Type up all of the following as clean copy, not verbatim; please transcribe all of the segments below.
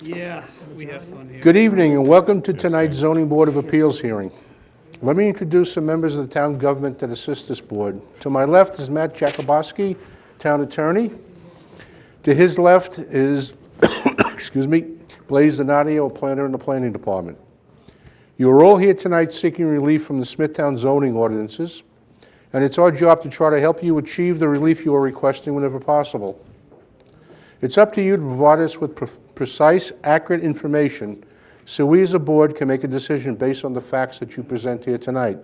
Yeah, we have fun here. Good evening and welcome to tonight's Zoning Board of Appeals hearing. Let me introduce some members of the town government that assist this board. To my left is Matt Jakubowski, town attorney. To his left is, Blaise Donadio, planner in the planning department. You are all here tonight seeking relief from the Smithtown zoning ordinances, and it's our job to try to help you achieve the relief you are requesting whenever possible. It's up to you to provide us with precise, accurate information so we as a board can make a decision based on the facts that you present here tonight.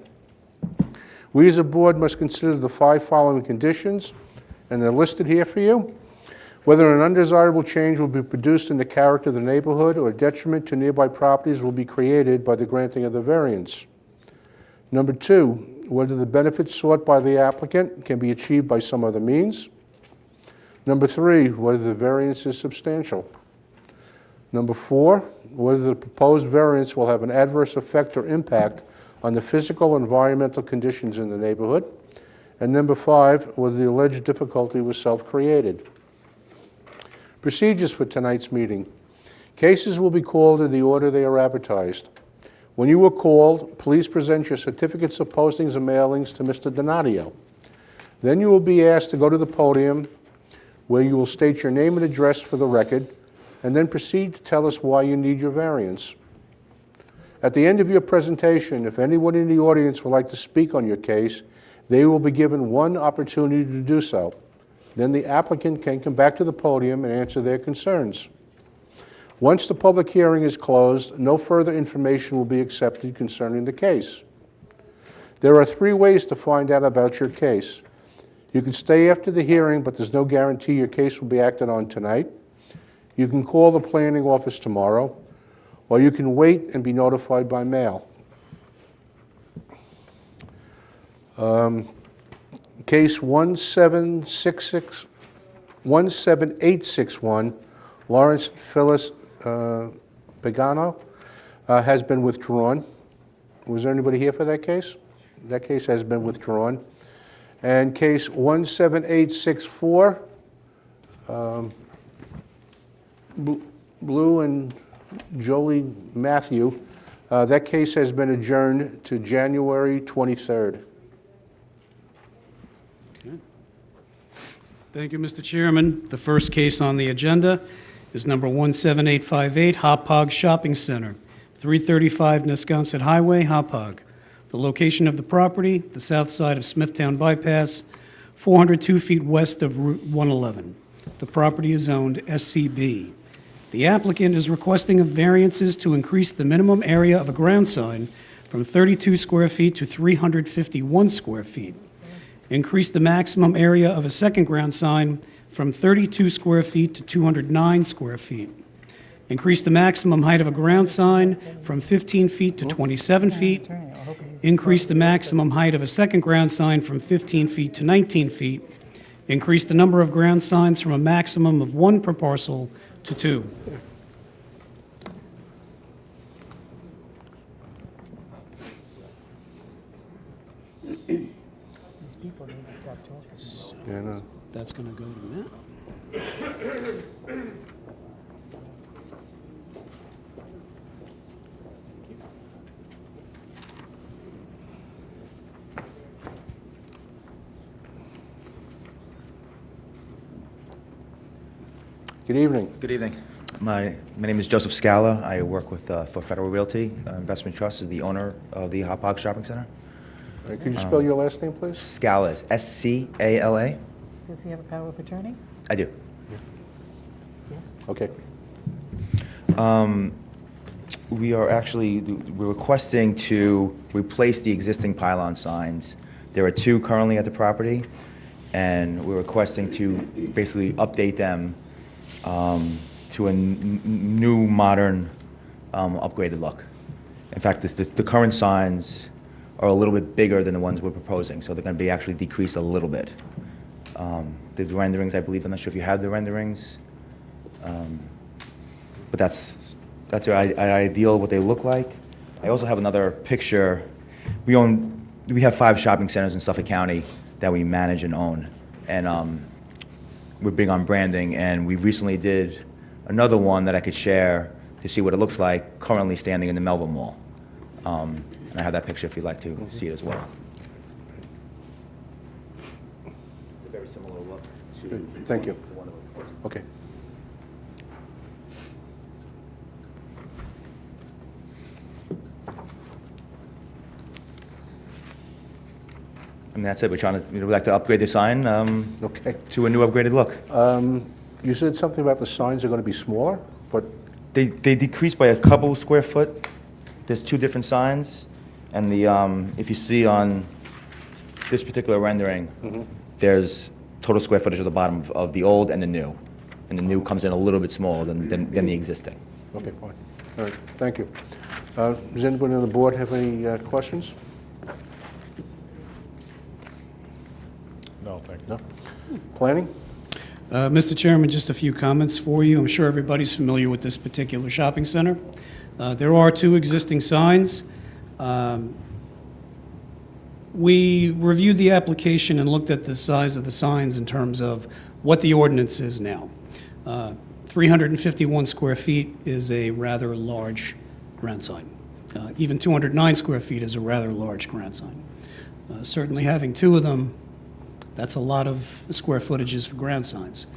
We as a board must consider the 5 following conditions, and they're listed here for you. Whether an undesirable change will be produced in the character of the neighborhood or detriment to nearby properties will be created by the granting of the variance. Number 2, whether the benefits sought by the applicant can be achieved by some other means. Number 3, whether the variance is substantial. Number 4, whether the proposed variance will have an adverse effect or impact on the physical and environmental conditions in the neighborhood. And number 5, whether the alleged difficulty was self-created. Procedures for tonight's meeting. Cases will be called in the order they are advertised. When you are called, please present your certificates of postings and mailings to Mr. Donadio. Then you will be asked to go to the podium where you will state your name and address for the record, and then proceed to tell us why you need your variance. At the end of your presentation, if anyone in the audience would like to speak on your case, they will be given one opportunity to do so. Then the applicant can come back to the podium and answer their concerns. Once the public hearing is closed, no further information will be accepted concerning the case. There are 3 ways to find out about your case. You can stay after the hearing, but there's no guarantee your case will be acted on tonight. You can call the planning office tomorrow, or you can wait and be notified by mail. Case 17861, Lawrence Phyllis Pagano, has been withdrawn. Was there anybody here for that case? That case has been withdrawn. And case 17864, Blue and Jolie Matthew, that case has been adjourned to January 23rd. Okay. Thank you, Mr. Chairman. The first case on the agenda is number 17858, Hauppauge Shopping Center, 335 Nesconset Highway, Hauppauge. The location of the property, the south side of Smithtown Bypass, 402 feet west of Route 111. The property is zoned SCB. The applicant is requesting of variances to increase the minimum area of a ground sign from 32 square feet to 351 square feet. Increase the maximum area of a second ground sign from 32 square feet to 209 square feet. Increase the maximum height of a ground sign from 15 feet to 27 feet. Increase the maximum height of a second ground sign from 15 feet to 19 feet. Increase the number of ground signs from a maximum of 1 per parcel to 2. Yeah, no. That's going to go to Matt. Good evening. Good evening. My name is Joseph Scala. I work with for Federal Realty Investment Trust, is the owner of the Hauppauge Shopping Center. All right, could you spell your last name, please? Scala is S-C-A-L-A. Does he have a power of attorney? I do. Yes. Okay. We're requesting to replace the existing pylon signs. There are 2 currently at the property, and we're requesting to basically update them to a new, modern, upgraded look. In fact, the current signs are a little bit bigger than the ones we're proposing, so they're going to be actually decreased a little bit. The renderings, I believe, I'm not sure if you have the renderings, but that's our ideal, what they look like. I also have another picture. We have 5 shopping centers in Suffolk County that we manage and own, and we're big on branding, and we recently did another one that I could share to see what it looks like currently standing in the Melville Mall. And I have that picture if you'd like to see it as well. It's a very similar look to Good. Thank you. the one that was- Okay. And that's it. We're trying to, we'd like to upgrade the sign Okay. to a new upgraded look. You said something about the signs are going to be smaller, but, They decreased by a couple square foot. There's two different signs, and the, if you see on this particular rendering, there's total square footage at the bottom of the old and the new. And the new comes in a little bit smaller than the existing. okay, fine. All right, thank you. Does anybody on the board have any questions? No, thank you. No? Planning? Mr. Chairman, just a few comments for you. I'm sure everybody's familiar with this particular shopping center. There are two existing signs. We reviewed the application and looked at the size of the signs in terms of what the ordinance is now. 351 square feet is a rather large ground sign. Even 209 square feet is a rather large ground sign. Certainly having two of them, that's a lot of square footages for ground signs.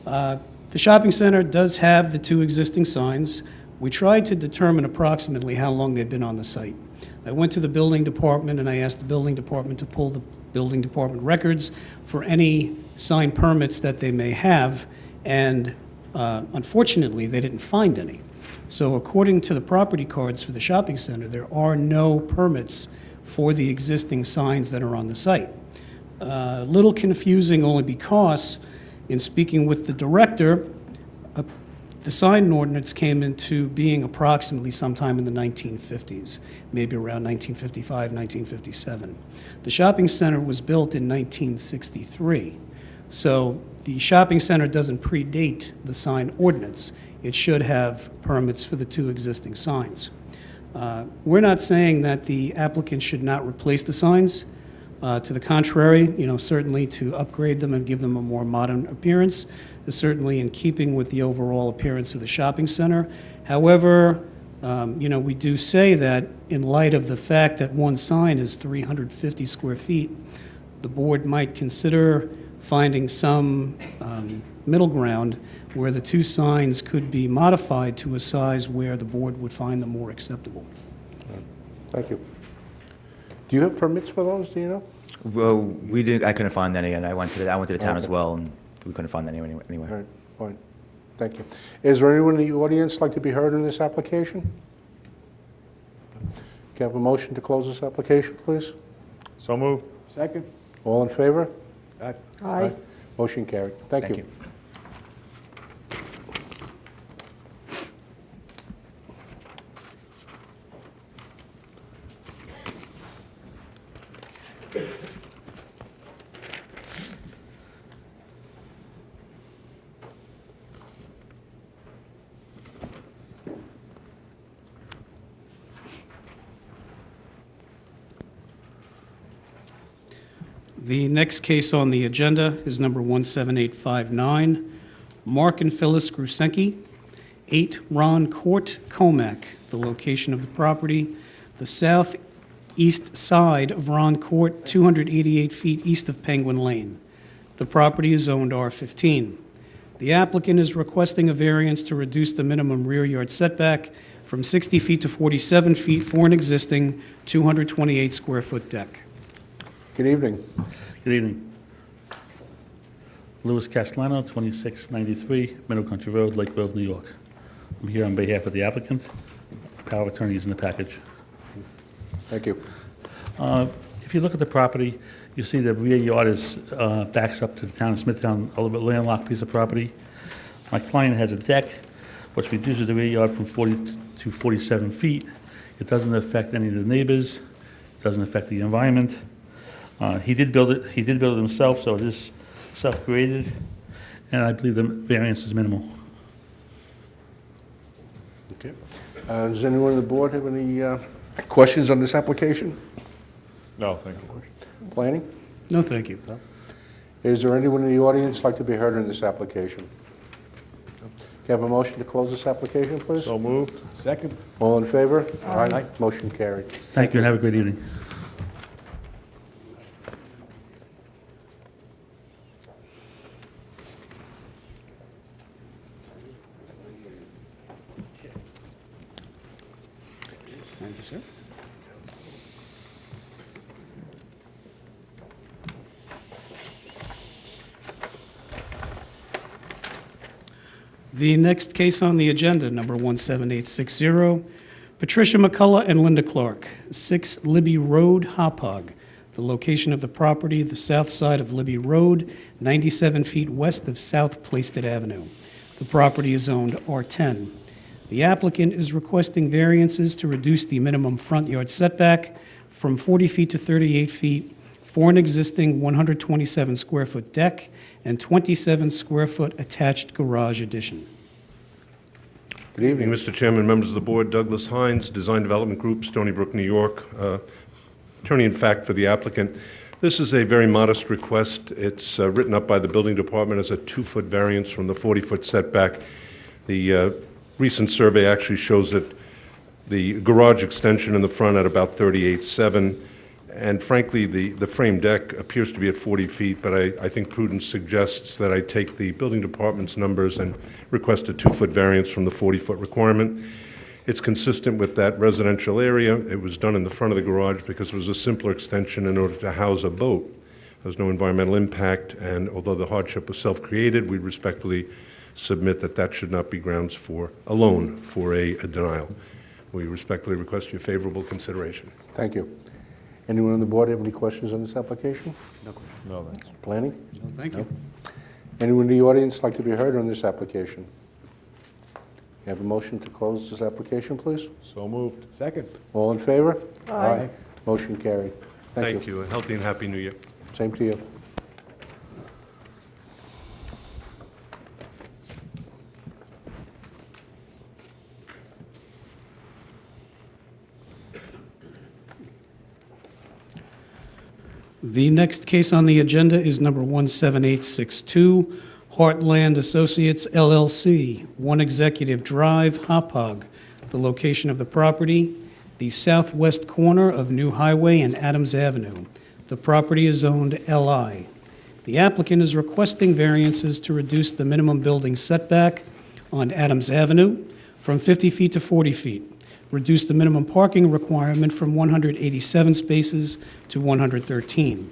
The shopping center does have the two existing signs. We tried to determine approximately how long they've been on the site. I went to the building department and I asked the building department to pull the building department records for any sign permits that they may have, and unfortunately, they didn't find any. So according to the property cards for the shopping center, there are no permits for the existing signs that are on the site. A little confusing only because, in speaking with the director, the sign ordinance came into being approximately sometime in the 1950s, maybe around 1955, 1957. The shopping center was built in 1963. So the shopping center doesn't predate the sign ordinance. It should have permits for the two existing signs. We're not saying that the applicant should not replace the signs. To the contrary, certainly to upgrade them and give them a more modern appearance is certainly in keeping with the overall appearance of the shopping center. However, we do say that in light of the fact that one sign is 350 square feet, the board might consider finding some middle ground where the two signs could be modified to a size where the board would find them more acceptable. Thank you. Do you have permits for those, do you know? Well, I couldn't find any, and I went to the town as Okay. well, and we couldn't find any All anywhere. right, fine. Thank you. Is there anyone in the audience like to be heard in this application? Can I have a motion to close this application, please? So moved. Second. All in favor? Aye. Motion carried. Thank you. The next case on the agenda is number 17859, Mark and Phyllis Grusenke, 8 Ron Court, Comac. The location of the property, the southeast side of Ron Court, 288 feet east of Penguin Lane. The property is zoned R15. The applicant is requesting a variance to reduce the minimum rear yard setback from 60 feet to 47 feet for an existing 228 square foot deck. Good evening. Good evening. Louis Castellano, 2693 Meadow Country Road, Lake Grove, New York. I'm here on behalf of the applicant. Power of attorney is in the package. Thank you. If you look at the property, you see the rear yard is backs up to the town of Smithtown, a little bit landlocked piece of property. My client has a deck which reduces the rear yard from 40 to 47 feet. It doesn't affect any of the neighbors. It doesn't affect the environment. He did build it himself, so it is self-graded, and I believe the variance is minimal. Okay. Does anyone on the board have any questions on this application? No, thank you. Planning? No, thank you. Is there anyone in the audience like to be heard in this application? you have a motion to close this application, please? So moved. Second. All in favor? Aye. Motion carried. Thank you, and have a great evening. Thank you, sir. The next case on the agenda, number 17860, Patricia McCullough and Linda Clark, 6 Libby Road, Hauppauge. The location of the property, the south side of Libby Road, 97 feet west of South Plaisted Avenue. The property is zoned R10. The applicant is requesting variances to reduce the minimum front yard setback from 40 feet to 38 feet for an existing 127-square-foot deck and 27-square-foot attached garage addition. Good evening. Mr. Chairman, members of the board, Douglas Hines, Design Development Group, Stony Brook, New York, attorney in fact for the applicant. This is a very modest request. It's written up by the building department as a 2-foot variance from the 40-foot setback. The recent survey actually shows that the garage extension in the front at about 38.7, and frankly, the frame deck appears to be at 40 feet, but I think prudence suggests that I take the building department's numbers and request a 2-foot variance from the 40-foot requirement. It's consistent with that residential area. It was done in the front of the garage because it was a simpler extension in order to house a boat. There's no environmental impact, and although the hardship was self-created, we respectfully submit that that should not be grounds for a loan for a denial. We respectfully request your favorable consideration. Thank you. Anyone on the board have any questions on this application? No, thanks. Planning? No, thank you. Anyone in the audience like to be heard on this application? You have a motion to close this application, please? So moved. Second. All in favor? Aye. Motion carried. Thank you. A healthy and happy new year. Same to you. The next case on the agenda is number 17862, Heartland Associates LLC, 1 Executive Drive, Hauppauge. The location of the property, the southwest corner of New Highway and Adams Avenue. The property is zoned LI. The applicant is requesting variances to reduce the minimum building setback on Adams Avenue from 50 feet to 40 feet, reduce the minimum parking requirement from 187 spaces to 113,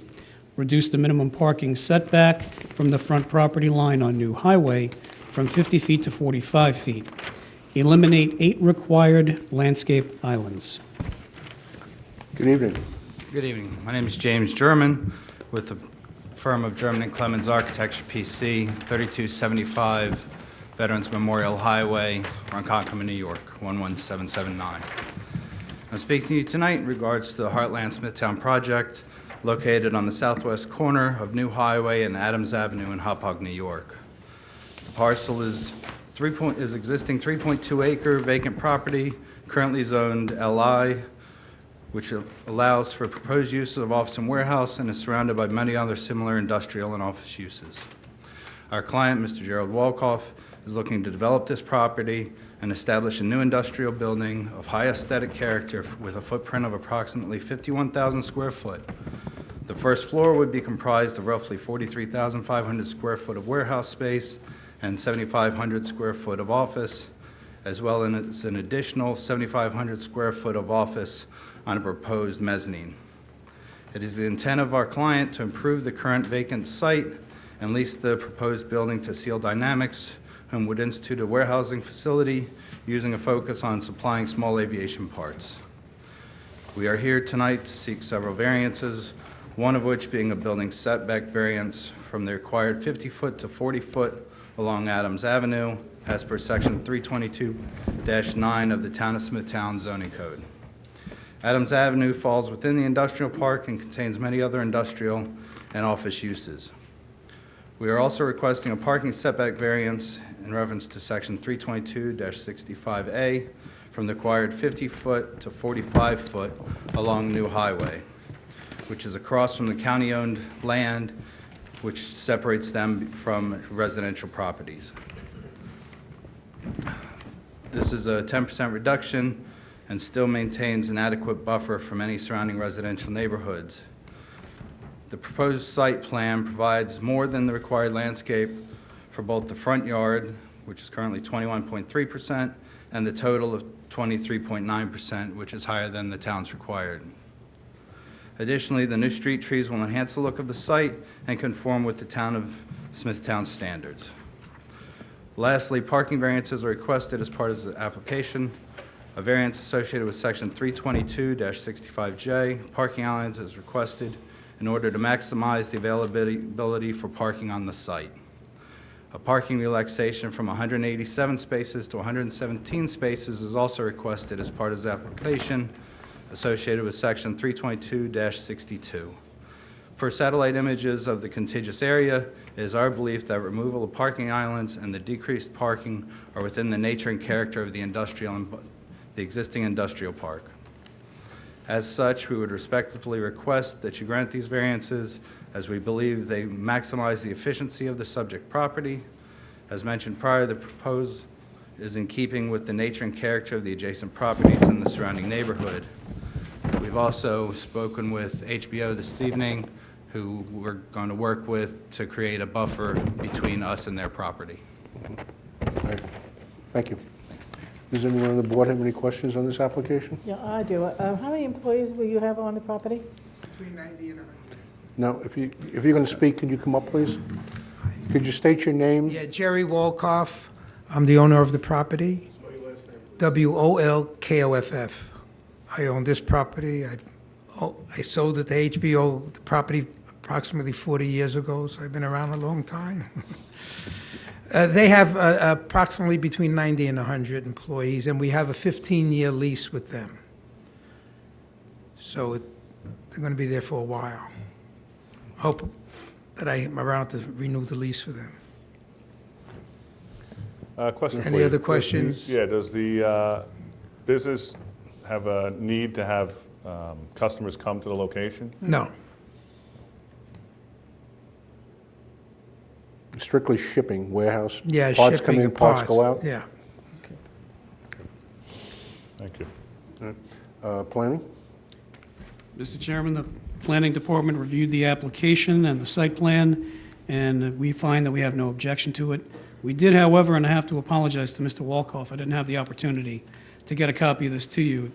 reduce the minimum parking setback from the front property line on New Highway from 50 feet to 45 feet, eliminate 8 required landscape islands. Good evening. Good evening. My name is James German with the firm of German and Clemens Architecture, PC, 3275 Veterans Memorial Highway, Ronkonkoma, New York, 11779. I'm speaking to you tonight in regards to the Heartland Smithtown project located on the southwest corner of New Highway and Adams Avenue in Hauppauge, New York. The parcel is existing 3.2-acre vacant property, currently zoned LI, which allows for proposed use of office and warehouse and is surrounded by many other similar industrial and office uses. Our client, Mr. Gerald Wolkoff, is looking to develop this property and establish a new industrial building of high aesthetic character with a footprint of approximately 51,000 square foot. The first floor would be comprised of roughly 43,500 square foot of warehouse space and 7,500 square foot of office, as well as an additional 7,500 square foot of office on a proposed mezzanine. It is the intent of our client to improve the current vacant site and lease the proposed building to Seal Dynamics, whom would institute a warehousing facility using a focus on supplying small aviation parts. We are here tonight to seek several variances, one of which being a building setback variance from the required 50-foot to 40-foot along Adams Avenue, as per section 322-9 of the Town of Smithtown zoning code. Adams Avenue falls within the industrial park and contains many other industrial and office uses. We are also requesting a parking setback variance in reference to section 322-65A from the required 50-foot to 45-foot along New Highway, which is across from the county-owned land, which separates them from residential properties. This is a 10% reduction and still maintains an adequate buffer from any surrounding residential neighborhoods. The proposed site plan provides more than the required landscape for both the front yard, which is currently 21.3%, and the total of 23.9%, which is higher than the town's required. Additionally, the new street trees will enhance the look of the site and conform with the town of Smithtown standards. Lastly, parking variances are requested as part of the application. A variance associated with Section 322-65J, parking islands, is requested in order to maximize the availability for parking on the site. A parking relaxation from 187 spaces to 117 spaces is also requested as part of the application associated with Section 322-62. Per satellite images of the contiguous area, it is our belief that removal of parking islands and the decreased parking are within the nature and character of the existing industrial park. As such, we would respectfully request that you grant these variances as we believe they maximize the efficiency of the subject property. As mentioned prior, the proposed is in keeping with the nature and character of the adjacent properties in the surrounding neighborhood. We've also spoken with HBO this evening, who we're going to work with to create a buffer between us and their property. All right. Thank you. Does anyone on the board have any questions on this application? Yeah, I do. How many employees will you have on the property? Between 90 and 100. Now, if you're going to speak, could you come up, please? Could you state your name? Yeah, Jerry Wolkoff. I'm the owner of the property. Wolkoff. I own this property. I sold it to HBO, the property, approximately 40 years ago, so I've been around a long time. They have approximately between 90 and 100 employees, and we have a 15-year lease with them. So they're going to be there for a while. Hope that I am around to renew the lease for them. Question for Any you. other questions? Yeah, does the business have a need to have customers come to the location? No. Strictly shipping, warehouse? Yeah, Parts come shipping in, of parts go out? Yeah. Thank you. Planning? Mr. Chairman, the Planning Department reviewed the application and the site plan, and we find that we have no objection to it. We did, however, and I have to apologize to Mr. Wolkoff, I didn't have the opportunity to get a copy of this to you.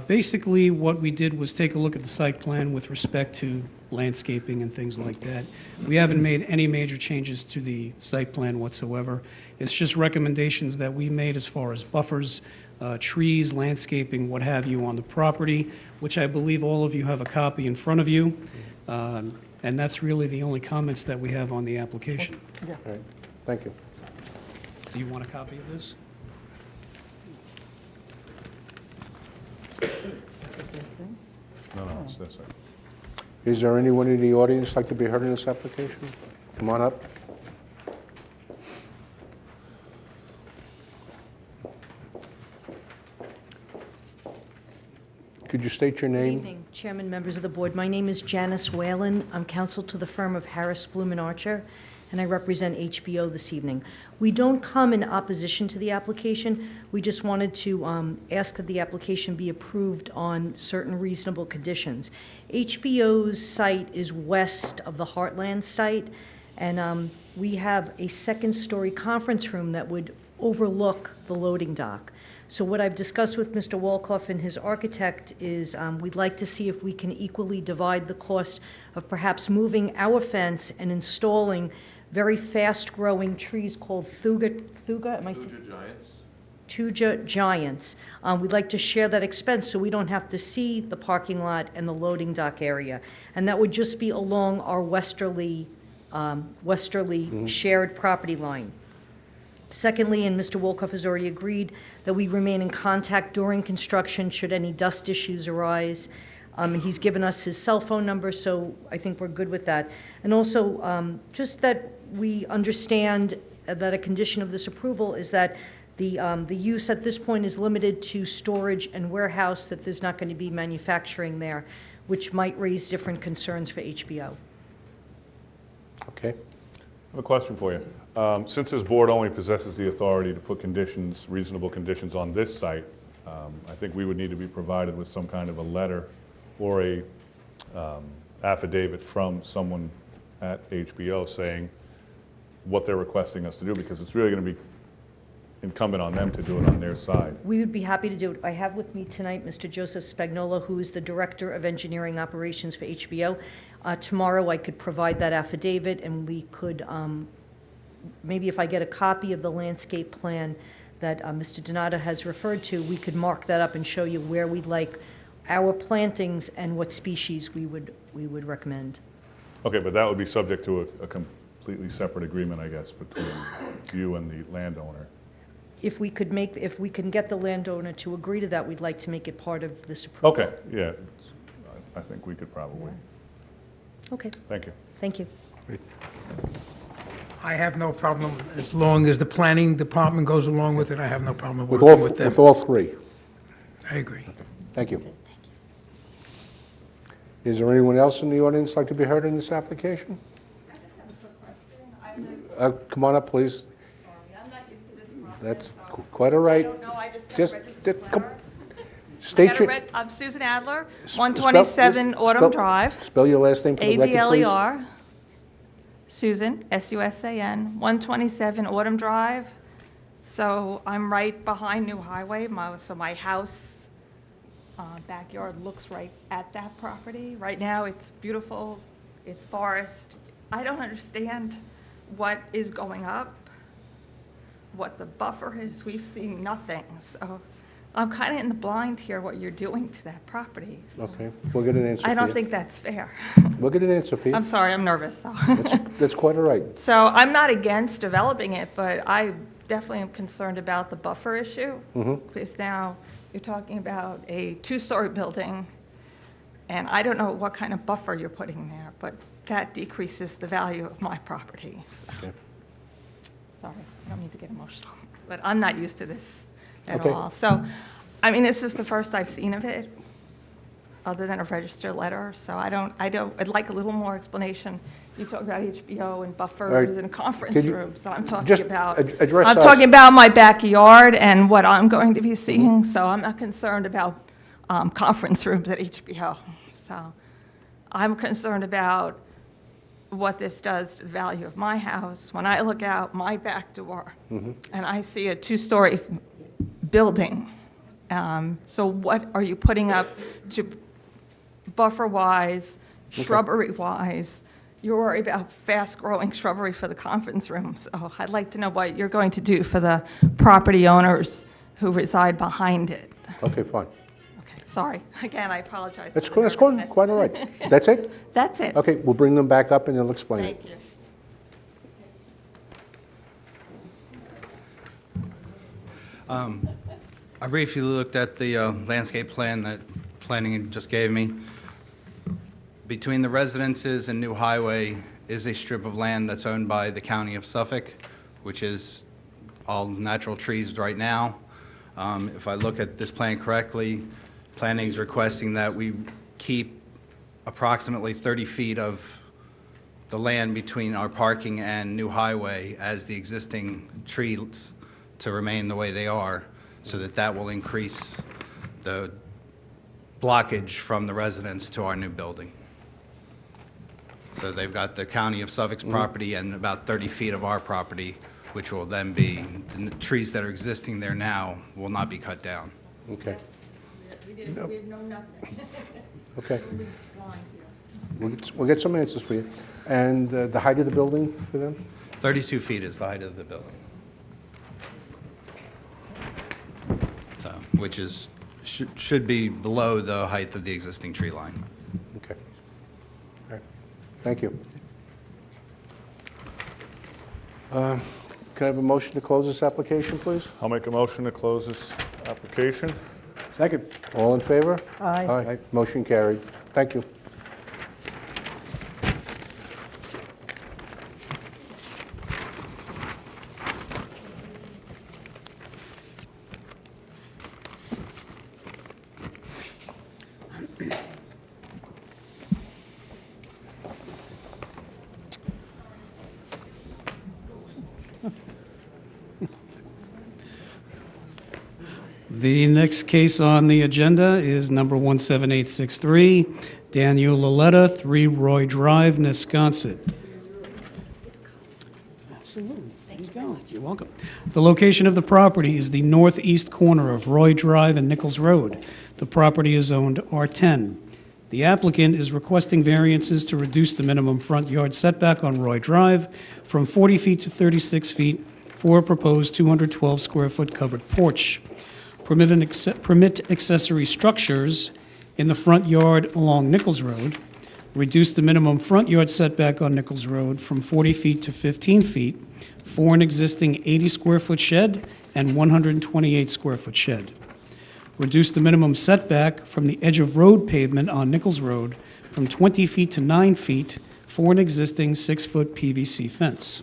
Basically, what we did was take a look at the site plan with respect to landscaping and things like that. We haven't made any major changes to the site plan whatsoever. It's just recommendations that we made as far as buffers, trees, landscaping, what have you on the property, which I believe all of you have a copy in front of you. And that's really the only comments that we have on the application. All right, thank you. Do you want a copy of this? No, it's this. Is there anyone in the audience like to be heard in this application? Come on up. Could you state your Good name? evening, Chairman, members of the board. My name is Janice Whalen. I'm counsel to the firm of Harris, Bloom & Archer, and I represent HBO this evening. We don't come in opposition to the application. We just wanted to ask that the application be approved on certain reasonable conditions. HBO's site is west of the Heartland site, and we have a second-story conference room that would overlook the loading dock. So what I've discussed with Mr. Wolkoff and his architect is we'd like to see if we can equally divide the cost of perhaps moving our fence and installing very fast-growing trees called thuga, am I saying? Thuga giants. Thuga giants. We'd like to share that expense so we don't have to see the parking lot and the loading dock area. And that would just be along our westerly shared property line. Secondly, and Mr. Wolkoff has already agreed, that we remain in contact during construction should any dust issues arise. He's given us his cell phone number, so I think we're good with that. And also, just that we understand that a condition of this approval is that the use at this point is limited to storage and warehouse, that there's not going to be manufacturing there, which might raise different concerns for HBO. Okay. I have a question for you. Since this board only possesses the authority to put conditions, reasonable conditions on this site, I think we would need to be provided with some kind of a letter or a affidavit from someone at HBO saying what they're requesting us to do, because it's really going to be incumbent on them to do it on their side. We would be happy to do it. I have with me tonight Mr. Joseph Spagnola, who is the Director of Engineering Operations for HBO. Tomorrow, I could provide that affidavit, and we could, maybe if I get a copy of the landscape plan that Mr. Donato has referred to, we could mark that up and show you where we'd like our plantings and what species we would recommend. Okay, but that would be subject to a completely separate agreement, I guess, between you and the landowner. If we can get the landowner to agree to that, we'd like to make it part of this approval. Okay, yeah, I think we could probably. Okay, Thank you. thank you. I have no problem, as long as the planning department goes along with it, I have no problem With working with them. all three? I agree. Thank you. Is there anyone else in the audience like to be heard in this application? Come on up, please. I'm not used to this process. That's quite all right. I don't know, I just got Just- registered just come- letter. State your... I'm Susan Adler, spell- 127 Autumn spell- Drive, Spell your last name for the record, please. ADLER. Susan, SUSAN, 127 Autumn Drive. So I'm right behind New Highway, so my house backyard looks right at that property. Right now, it's beautiful, it's forest. I don't understand what is going up, what the buffer is. We've seen nothing, so I'm kind of in the blind here what you're doing to that property. So Okay, we'll get an answer for you. I don't think that's fair. We'll get an answer for you. I'm sorry, I'm nervous, so. That's quite all right. So I'm not against developing it, but I definitely am concerned about the buffer issue. Because now you're talking about a two-story building, and I don't know what kind of buffer you're putting there, but that decreases the value of my property. So. Okay. Sorry, I don't mean to get emotional, but I'm not used to this at Okay. all. So, I mean, this is the first I've seen of it, other than a registered letter, so I'd like a little more explanation. You talk about HBO and buffers and conference Could you rooms, so I'm talking just about, address I'm us? talking about my backyard and what I'm going to be seeing, so I'm not concerned about conference rooms at HBO. So I'm concerned about what this does to the value of my house. When I look out my back door and I see a two-story building, so what are you putting up to buffer-wise, shrubbery-wise? You're worried about fast-growing shrubbery for the conference room. So I'd like to know what you're going to do for the property owners who reside behind it. Okay, fine. Okay, sorry. Again, I apologize. That's for the quite nervousness. quite all right. That's it? That's it. Okay, we'll bring them back up and they'll explain it. Thank you. I briefly looked at the landscape plan that planning just gave me. Between the residences and New Highway is a strip of land that's owned by the County of Suffolk, which is all natural trees right now. If I look at this plan correctly, planning is requesting that we keep approximately 30 feet of the land between our parking and New Highway as the existing trees to remain the way they are, so that that will increase the blockage from the residents to our new building. So they've got the County of Suffolk's property and about 30 feet of our property, which will then be, the trees that are existing there now will not be cut down. Okay, We didn't know nothing. okay. Blind here. We'll get some answers for you. And the height of the building for them? 32 feet is the height of the building. So, which is, should be below the height of the existing tree line. Okay. All right. Thank you. Can I have a motion to close this application, please? I'll make a motion to close this application. Second. All in favor? Aye. Aye. Motion carried. Thank you. The next case on the agenda is number 17863, Daniel Laletta, 3 Roy Drive, Nesconset. Absolutely. You're welcome. The location of the property is the northeast corner of Roy Drive and Nichols Road. The property is zoned R10. The applicant is requesting variances to reduce the minimum front yard setback on Roy Drive from 40 feet to 36 feet for a proposed 212-square-foot covered porch. Permit accessory structures in the front yard along Nichols Road. Reduce the minimum front yard setback on Nichols Road from 40 feet to 15 feet for an existing 80-square-foot shed and 128-square-foot shed. Reduce the minimum setback from the edge of road pavement on Nichols Road from 20 feet to 9 feet for an existing 6-foot PVC fence.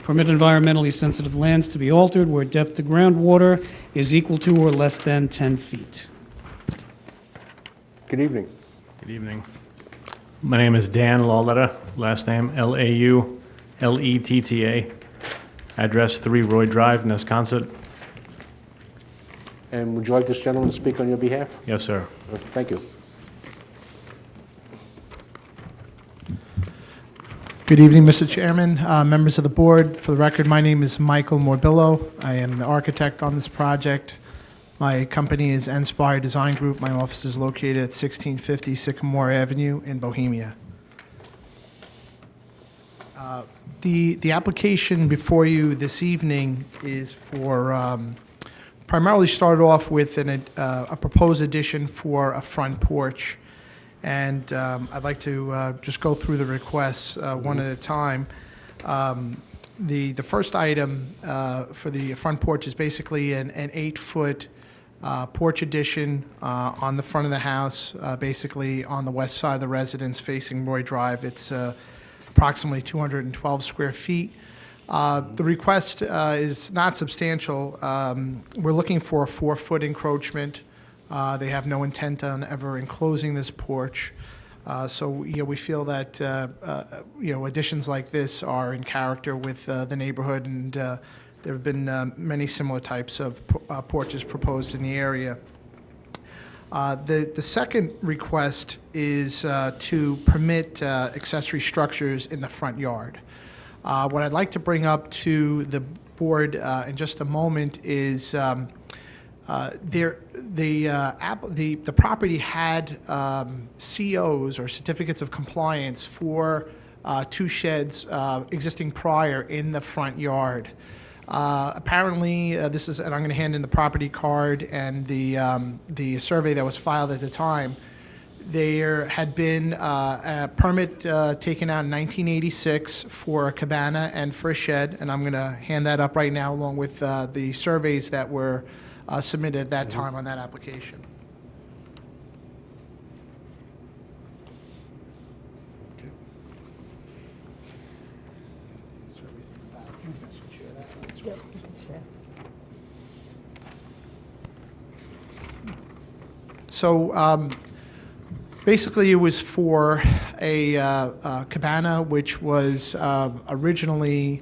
Permit environmentally sensitive lands to be altered where depth to groundwater is equal to or less than 10 feet. Good evening. Good evening. My name is Dan Lauletta, last name Lauletta. Address 3 Roy Drive, Nesconset. And would you like this gentleman to speak on your behalf? Yes, sir. Thank you. Good evening, Mr. Chairman, members of the board. For the record, my name is Michael Morbillo. I am the architect on this project. My company is Inspire Design Group. My office is located at 1650 Sycamore Avenue in Bohemia. The application before you this evening is for primarily started off with a proposed addition for a front porch. And I'd like to just go through the requests one at a time. The first item for the front porch is basically an 8-foot porch addition on the front of the house, basically on the west side of the residence facing Roy Drive. It's approximately 212 square feet. The request is not substantial. We're looking for a 4-foot encroachment. They have no intent on ever enclosing this porch. So, we feel that, additions like this are in character with the neighborhood, and there have been many similar types of porches proposed in the area. The second request is to permit accessory structures in the front yard. What I'd like to bring up to the board in just a moment is the property had COs, or certificates of compliance, for 2 sheds existing prior in the front yard. Apparently, this is, and I'm going to hand in the property card and the survey that was filed at the time. There had been a permit taken out in 1986 for a cabana and for a shed, and I'm going to hand that up right now along with the surveys that were submitted at that time on that application. So basically, it was for a cabana, which was originally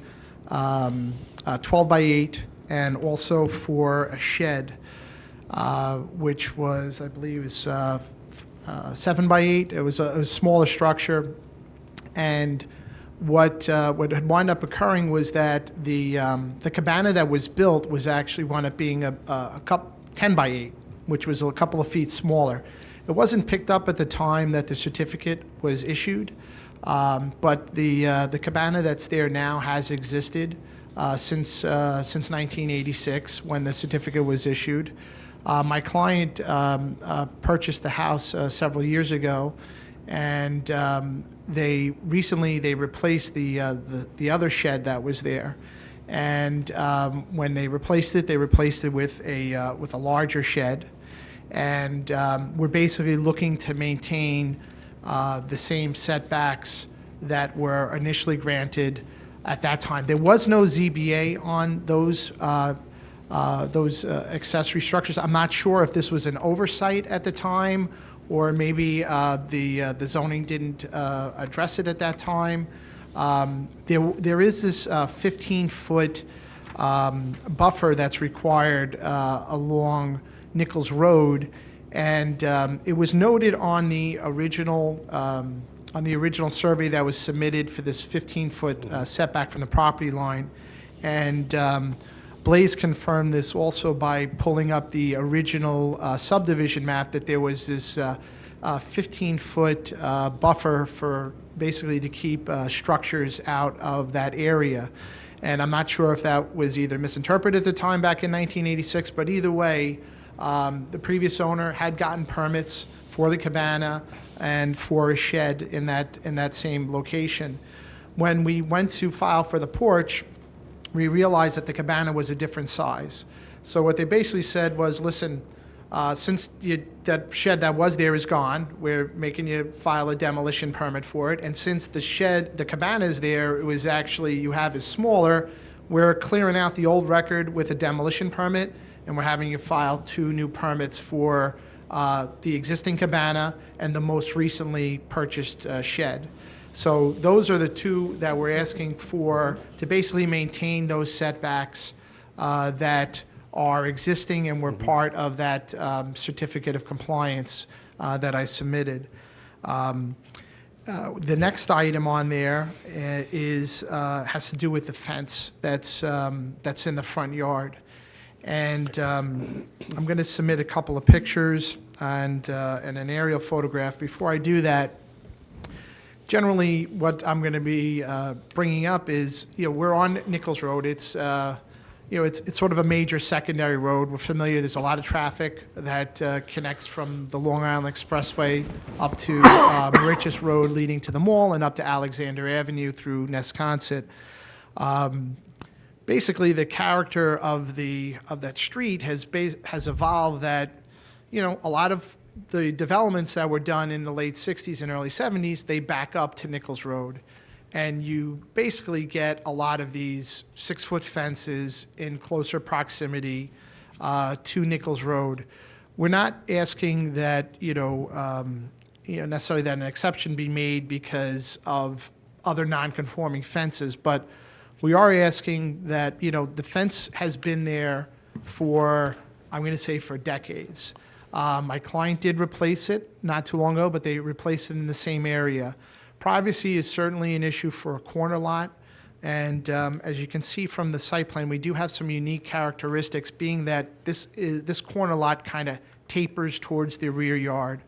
12 by 8, and also for a shed, which was, I believe, was 7 by 8. It was a smaller structure, and what had wound up occurring was that the cabana that was built was actually wound up being a 10 by 8, which was a couple of feet smaller. It wasn't picked up at the time that the certificate was issued, but the cabana that's there now has existed since 1986, when the certificate was issued. My client purchased the house several years ago, and they replaced the other shed that was there. And when they replaced it with a larger shed. And we're basically looking to maintain the same setbacks that were initially granted at that time. There was no ZBA on those accessory structures. I'm not sure if this was an oversight at the time, or maybe the zoning didn't address it at that time. There is this 15-foot buffer that's required along Nichols Road. And it was noted on the original survey that was submitted for this 15-foot setback from the property line. And Blaze confirmed this also by pulling up the original subdivision map, that there was this 15-foot buffer for basically to keep structures out of that area. And I'm not sure if that was either misinterpreted at the time back in 1986, but either way, the previous owner had gotten permits for the cabana and for a shed in that same location. When we went to file for the porch, we realized that the cabana was a different size. So what they basically said was, listen, since that shed that was there is gone, we're making you file a demolition permit for it. And since the cabana is there, it was actually, you have is smaller, we're clearing out the old record with a demolition permit, and we're having you file 2 new permits for the existing cabana and the most recently purchased shed. So those are the 2 that we're asking for to basically maintain those setbacks that are existing and were part of that certificate of compliance that I submitted. The next item on there has to do with the fence that's in the front yard. And I'm going to submit a couple of pictures and an aerial photograph. Before I do that, generally what I'm going to be bringing up is, we're on Nichols Road. It's sort of a major secondary road. We're familiar, there's a lot of traffic that connects from the Long Island Expressway up to Mauritius Road leading to the mall and up to Alexander Avenue through Nesconset. Basically, the character of that street has evolved that, a lot of the developments that were done in the late 60s and early 70s, they back up to Nichols Road. And you basically get a lot of these 6-foot fences in closer proximity to Nichols Road. We're not asking that, necessarily that an exception be made because of other non-conforming fences, but we are asking that, the fence has been there for, I'm going to say, for decades. My client did replace it not too long ago, but they replaced it in the same area. Privacy is certainly an issue for a corner lot, and as you can see from the site plan, we do have some unique characteristics, being that this corner lot kind of tapers towards the rear yard.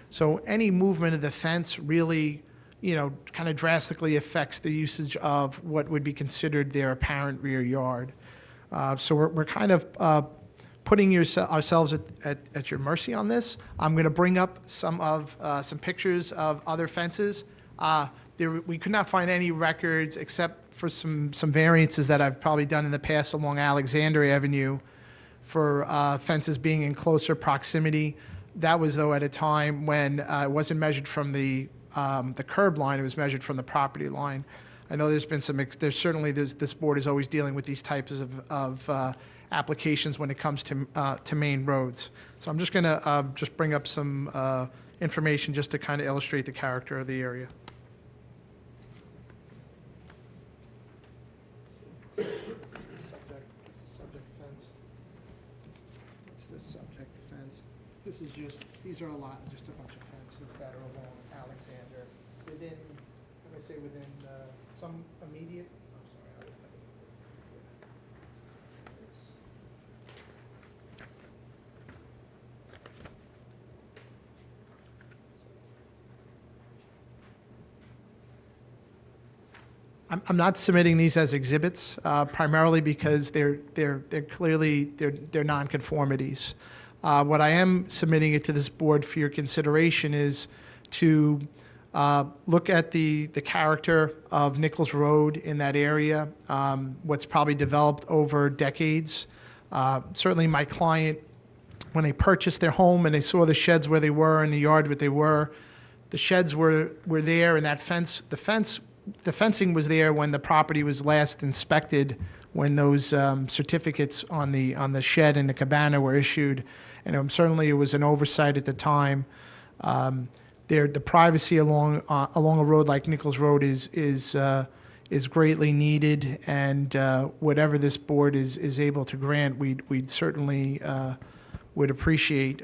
So any movement of the fence really, kind of drastically affects the usage of what would be considered their apparent rear yard. So we're kind of putting ourselves at your mercy on this. I'm going to bring up some pictures of other fences. We could not find any records except for some variances that I've probably done in the past along Alexander Avenue for fences being in closer proximity. That was, though, at a time when it wasn't measured from the curb line, it was measured from the property line. I know there's been this board is always dealing with these types of applications when it comes to main roads. So I'm just going to just bring up some information just to kind of illustrate the character of the area. These are just a bunch of fences that are along Alexander, within some immediate, I'm sorry, I'm not submitting these as exhibits, primarily because they're clearly nonconformities. What I am submitting it to this board for your consideration is to look at the character of Nichols Road in that area, what's probably developed over decades. Certainly my client, when they purchased their home and they saw the sheds where they were and the yard where they were, the sheds were there, and that the fencing was there when the property was last inspected, when those certificates on the shed and the cabana were issued. And certainly it was an oversight at the time. The privacy along a road like Nichols Road is greatly needed, and whatever this board is able to grant, we'd certainly would appreciate.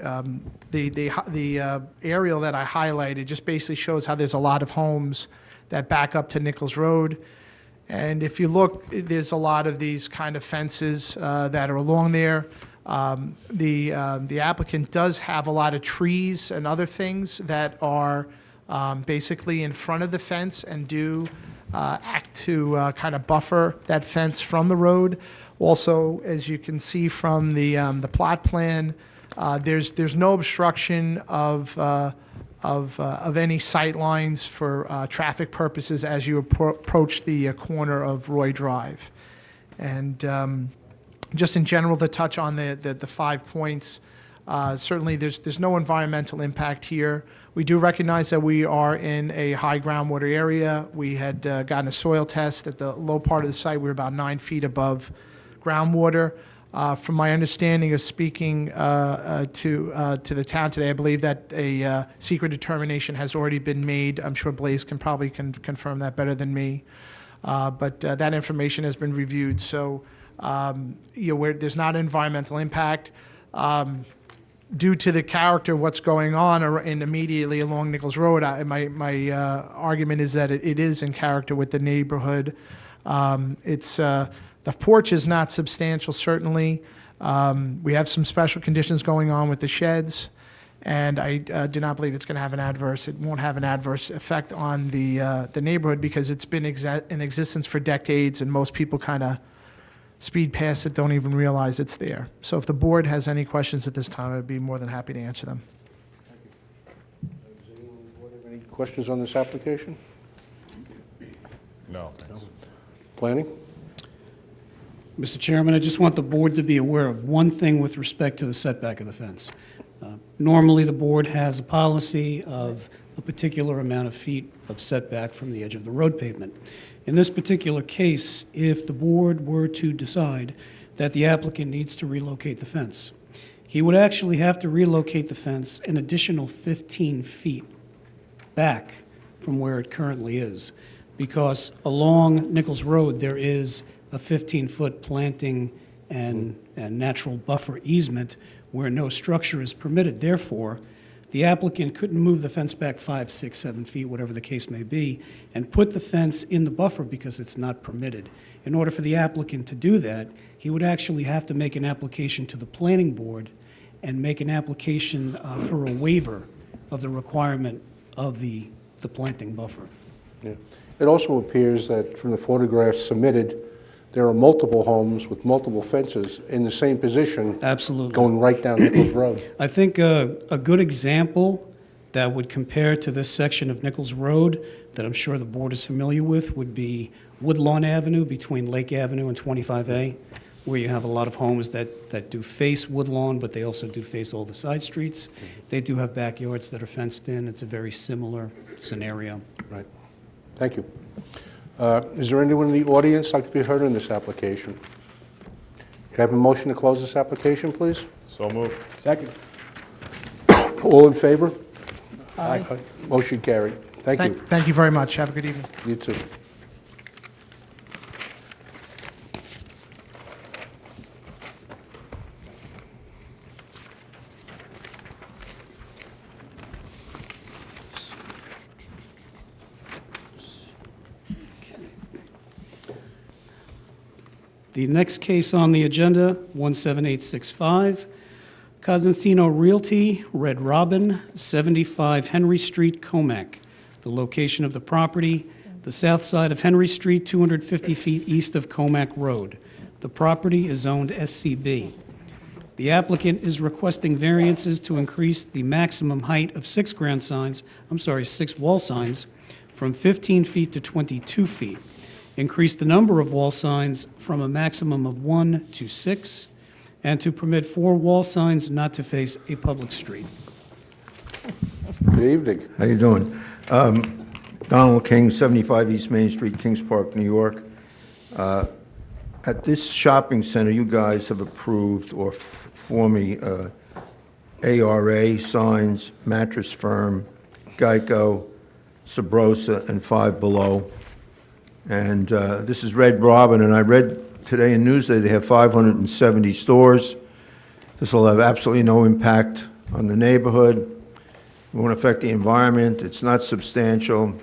The aerial that I highlighted just basically shows how there's a lot of homes that back up to Nichols Road. And if you look, there's a lot of these kind of fences that are along there. The applicant does have a lot of trees and other things that are basically in front of the fence and do act to kind of buffer that fence from the road. Also, as you can see from the plot plan, there's no obstruction of any sight lines for traffic purposes as you approach the corner of Roy Drive. And just in general, to touch on the 5 points, certainly there's no environmental impact here. We do recognize that we are in a high groundwater area. We had gotten a soil test at the low part of the site. We were about 9 feet above groundwater. From my understanding of speaking to the town today, I believe that a secret determination has already been made. I'm sure Blaze can probably confirm that better than me. But that information has been reviewed. So there's not environmental impact. Due to the character of what's going on immediately along Nichols Road, my argument is that it is in character with the neighborhood. The porch is not substantial, certainly. We have some special conditions going on with the sheds, and I do not believe it won't have an adverse effect on the neighborhood because it's been in existence for decades, and most people kind of speed past it, don't even realize it's there. So if the board has any questions at this time, I'd be more than happy to answer them. Does anyone on the board have any questions on this application? No, thanks. Planning? Mr. Chairman, I just want the board to be aware of one thing with respect to the setback of the fence. Normally, the board has a policy of a particular amount of feet of setback from the edge of the road pavement. In this particular case, if the board were to decide that the applicant needs to relocate the fence, he would actually have to relocate the fence an additional 15 feet back from where it currently is, because along Nichols Road, there is a 15-foot planting and natural buffer easement where no structure is permitted. Therefore, the applicant couldn't move the fence back 5, 6, 7 feet, whatever the case may be, and put the fence in the buffer because it's not permitted. In order for the applicant to do that, he would actually have to make an application to the planning board and make an application for a waiver of the requirement of the planting buffer. Yeah. It also appears that from the photographs submitted, there are multiple homes with multiple fences in the same position. Absolutely. Going right down Nichols Road. I think a good example that would compare to this section of Nichols Road that I'm sure the board is familiar with would be Woodlawn Avenue between Lake Avenue and 25A, where you have a lot of homes that do face Woodlawn, but they also do face all the side streets. They do have backyards that are fenced in. It's a very similar scenario. Right. Thank you. Is there anyone in the audience like to be heard on this application? Can I have a motion to close this application, please? So moved. Second. All in favor? Aye. Motion carried. Thank you. Thank you very much. Have a good evening. You too. The next case on the agenda, 17865, Cosentino Realty, Red Robin, 75 Henry Street, Comac. The location of the property, the south side of Henry Street, 250 feet east of Comac Road. The property is zoned SCB. The applicant is requesting variances to increase the maximum height of 6 wall signs from 15 feet to 22 feet. Increase the number of wall signs from a maximum of 1 to 6, and to permit 4 wall signs not to face a public street. Good evening. How you doing? Donald King, 75 East Main Street, Kings Park, New York. At this shopping center, you guys have approved, or for me, ARA signs, Mattress Firm, Geico, Sabrosa, and Five Below. And this is Red Robin, and I read today in Newsday they have 570 stores. This will have absolutely no impact on the neighborhood. It won't affect the environment. It's not substantial.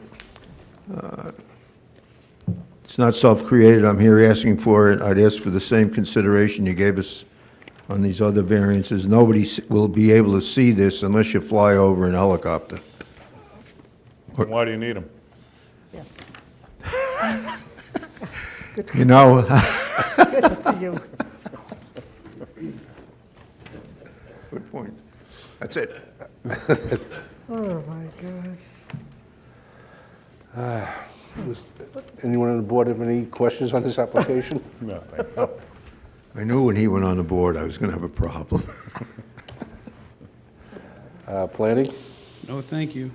It's not self-created. I'm here asking for it. I'd ask for the same consideration you gave us on these other variances. Nobody will be able to see this unless you fly over in a helicopter. Then why do you need them? You know, Good for you. good point. That's it. Oh, my gosh. Anyone on the board have any questions on this application? No, thanks. I knew when he went on the board I was going to have a problem. Planning? No, thank you.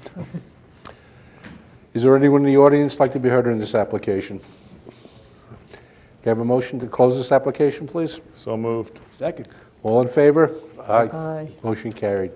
Is there anyone in the audience like to be heard on this application? Can I have a motion to close this application, please? So moved. Second. All in favor? Aye. Aye. Motion carried.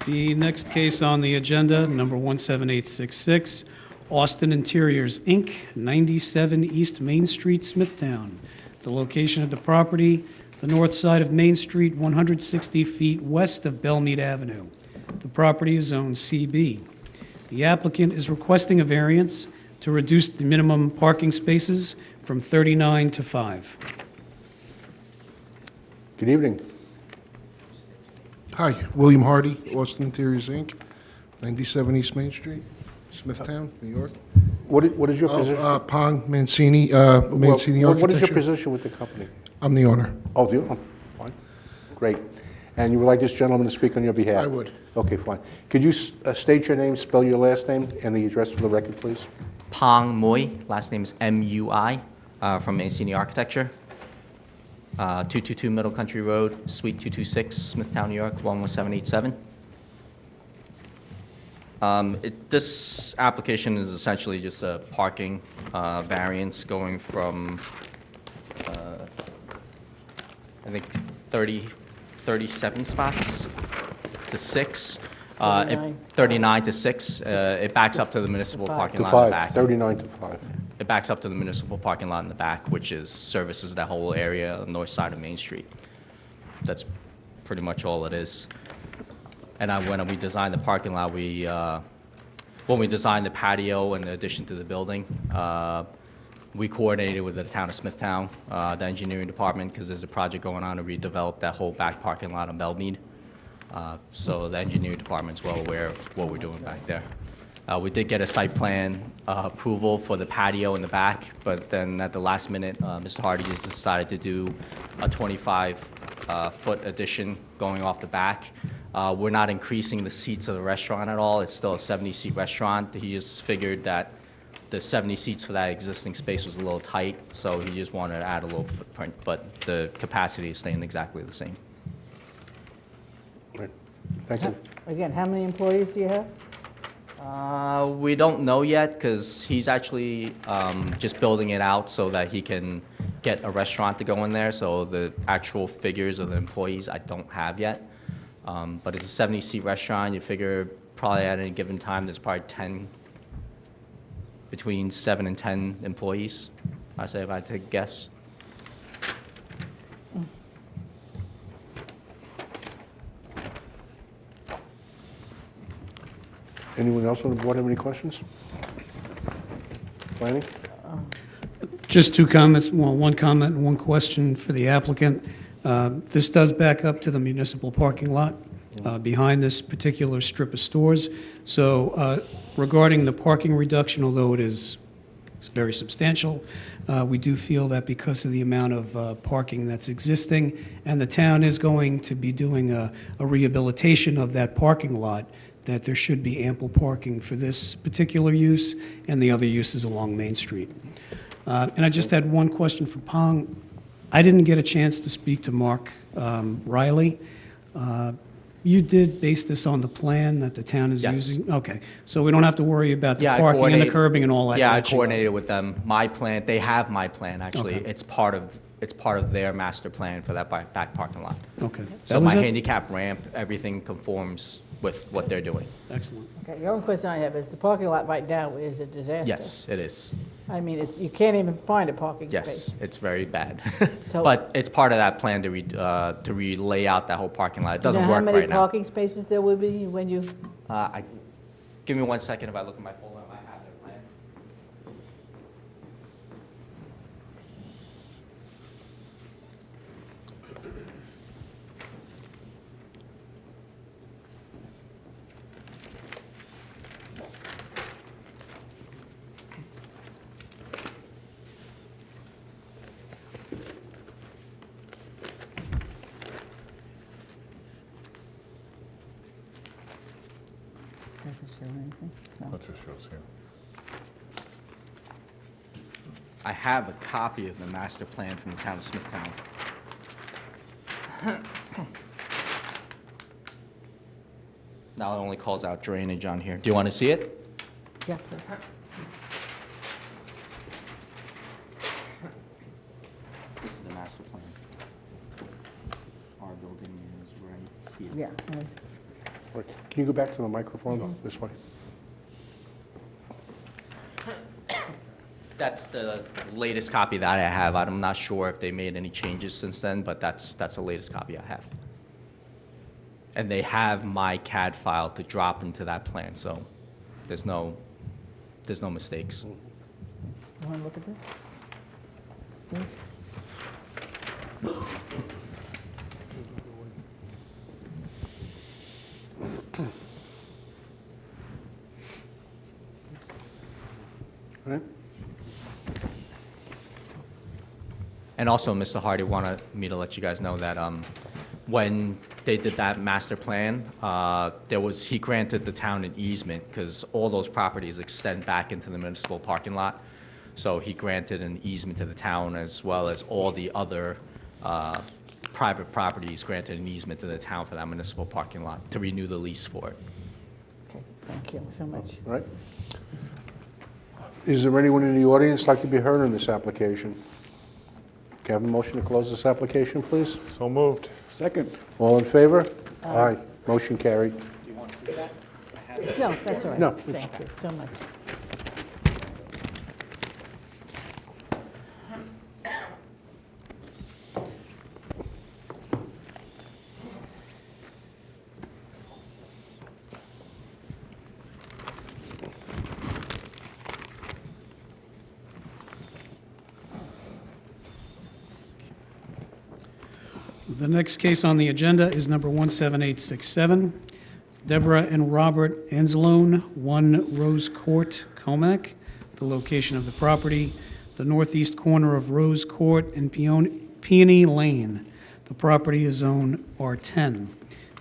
The next case on the agenda, number 17866, Austin Interiors, Inc., 97 East Main Street, Smithtown. The location of the property, the north side of Main Street, 160 feet west of Belmead Avenue. The property is zoned CB. The applicant is requesting a variance to reduce the minimum parking spaces from 39 to 5. Good evening. Hi, William Hardy, Austin Interiors, Inc., 97 East Main Street, Smithtown, New York. What is your position? Pong Mancini, Mancini What is your Architecture. position with the company? I'm the owner. Oh, fine. Great. And you would like this gentleman to speak on your behalf? I would. Okay, fine. Could you state your name, spell your last name, and the address for the record, please? Pong Mui, last name is M-U-I, from Mancini Architecture. 222 Middle Country Road, Suite 226, Smithtown, New York, 11787. This application is essentially just a parking variance going from, I think, 37 spots to 6. 39 to 6. It backs up to the municipal parking lot in the back. 39 to 5. It backs up to the municipal parking lot in the back, which services that whole area on the north side of Main Street. That's pretty much all it is. And when we designed the parking lot, when we designed the patio in addition to the building, we coordinated with the town of Smithtown, the engineering department, because there's a project going on to redevelop that whole back parking lot on Belmead. So the engineering department's well aware of what we're doing back there. We did get a site plan approval for the patio in the back, but then at the last minute, Mr. Hardy has decided to do a 25-foot addition going off the back. We're not increasing the seats of the restaurant at all. It's still a 70-seat restaurant. He just figured that the 70 seats for that existing space was a little tight, so he just wanted to add a little footprint, but the capacity is staying exactly the same. Right. Thank you. Again, how many employees do you have? We don't know yet because he's actually just building it out so that he can get a restaurant to go in there. So the actual figures of the employees I don't have yet. But it's a 70-seat restaurant. You figure probably at any given time there's probably between 7 and 10 employees, I say if I had to guess. Anyone else on the board have any questions? Planning? Just two comments, well, one comment and one question for the applicant. This does back up to the municipal parking lot behind this particular strip of stores. So regarding the parking reduction, although it's very substantial, we do feel that because of the amount of parking that's existing, and the town is going to be doing a rehabilitation of that parking lot, that there should be ample parking for this particular use and the other uses along Main Street. And I just had one question for Pong. I didn't get a chance to speak to Mark Riley. You did base this on the plan that the town is Yes. using? Okay, so we don't have to worry about the Yeah, I parking and the coordinate- curbing and all that? Yeah, I that you- coordinated with them. My plan, they have my plan, actually. Okay. It's part of their master plan for that back parking lot. Okay. So That was my it? handicap ramp, everything conforms with what they're doing. Excellent. Okay, the only question I have is the parking lot right now is a disaster. Yes, it is. I mean, you can't even find a parking space. Yes, it's very bad. So- But it's part of that plan to re-lay out that whole parking lot. It doesn't work right How many now. parking spaces there will be when you, Give me 1 second if I look at my folder, I have their plan. doesn't show anything? No. That just shows here. I have a copy of the master plan from the town of Smithtown. Now it only calls out drainage on here. Do you want to see it? Yeah, please. This is the master plan. Our building is right here. Yeah. Right. Can you go back to the microphone this way? That's the latest copy that I have. I'm not sure if they made any changes since then, but that's the latest copy I have. And they have my CAD file to drop into that plan, so there's no mistakes. You want to look at this? Steve? All right. And also, Mr. Hardy wanted me to let you guys know that when they did that master plan, he granted the town an easement because all those properties extend back into the municipal parking lot. So he granted an easement to the town as well as all the other private properties granted an easement to the town for that municipal parking lot to renew the lease for it. Okay, thank you so much. All right. Is there anyone in the audience like to be heard on this application? Can I have a motion to close this application, please? So moved. Second. All in favor? Aye. Motion carried. No, that's all right. No. Thank you so much. The next case on the agenda is number 17867. Deborah and Robert Anzalone, 1 Rose Court, Comac. The location of the property, the northeast corner of Rose Court and Peony Lane. The property is zone R10.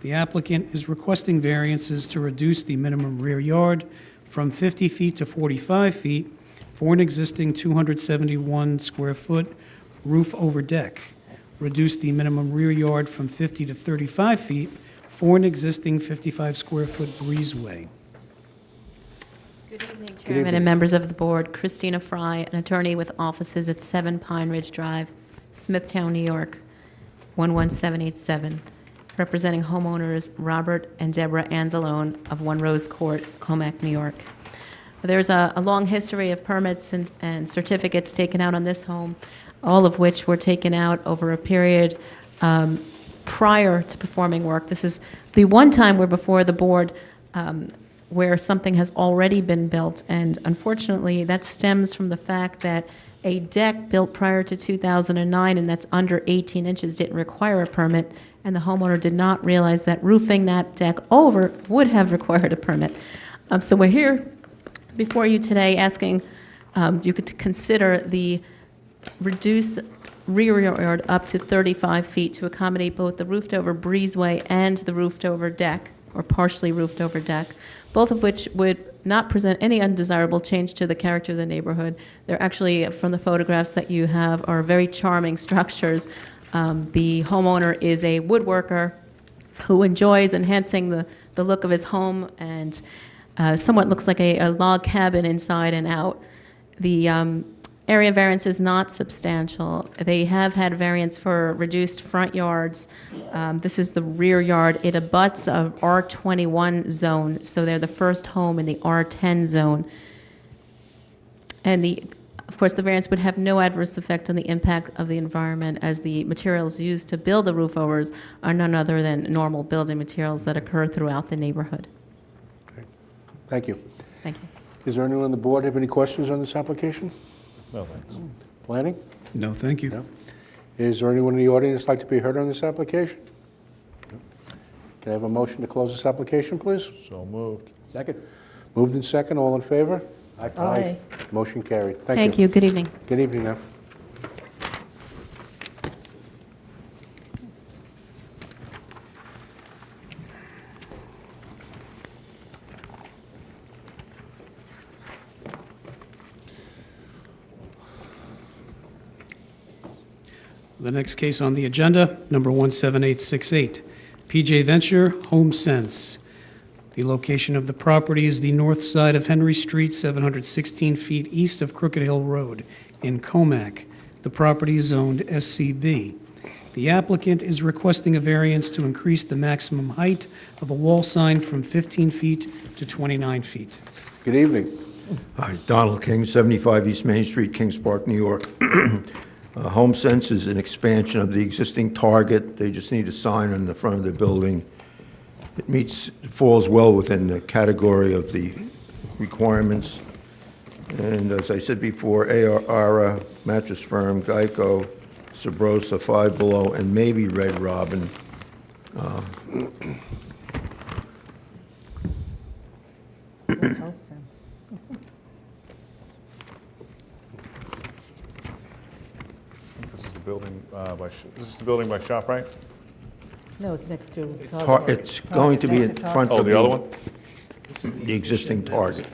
The applicant is requesting variances to reduce the minimum rear yard from 50 feet to 45 feet for an existing 271 square foot roof over deck. Reduce the minimum rear yard from 50 to 35 feet for an existing 55 square foot breezeway. Good evening, evening. Chairman and members of the board. Christina Fry, an attorney with offices at 7 Pine Ridge Drive, Smithtown, New York, 11787, representing homeowners Robert and Deborah Anzalone of 1 Rose Court, Comac, New York. There's a long history of permits and certificates taken out on this home, all of which were taken out over a period prior to performing work. This is the one time we're before the board where something has already been built, and unfortunately, that stems from the fact that a deck built prior to 2009 and that's under 18 inches didn't require a permit, and the homeowner did not realize that roofing that deck over would have required a permit. So we're here before you today asking you could consider the reduce rear yard up to 35 feet to accommodate both the roofed-over breezeway and the roofed-over deck, or partially roofed-over deck, both of which would not present any undesirable change to the character of the neighborhood. They're actually, from the photographs that you have, are very charming structures. The homeowner is a woodworker, who enjoys enhancing the look of his home, and somewhat looks like a log cabin inside and out. The area variance is not substantial. They have had variance for reduced front yards. This is the rear yard. It abuts a R21 zone, so they're the first home in the R10 zone. And of course, the variance would have no adverse effect on the impact of the environment, as the materials used to build the roof overs are none other than normal building materials that occur throughout the neighborhood. Thank you. Thank you. Is there anyone on the board have any questions on this application? No, thanks. Planning? No, thank you. No. Is there anyone in the audience like to be heard on this application? No. Can I have a motion to close this application, please? So moved. Second. Moved and second, all in favor? Aye. Motion carried. Thank you. Thank you. Good evening. Good evening now. The next case on the agenda, number 17868, PJ Venture Home Sense. The location of the property is the north side of Henry Street, 716 feet east of Crooked Hill Road in Comac. The property is owned SCB. The applicant is requesting a variance to increase the maximum height of a wall sign from 15 feet to 29 feet. Good evening. Hi, Donald King, 75 East Main Street, Kings Park, New York. Home Sense is an expansion of the existing Target. They just need a sign on the front of the building. It falls well within the category of the requirements. And as I said before, ARA, Mattress Firm, Geico, Sabrosa, Five Below, and maybe Red Robin. What's Home Sense? This is the building this is the building by ShopRite? No, it's next to. It's going to be in front Oh, of the other one? the existing Target,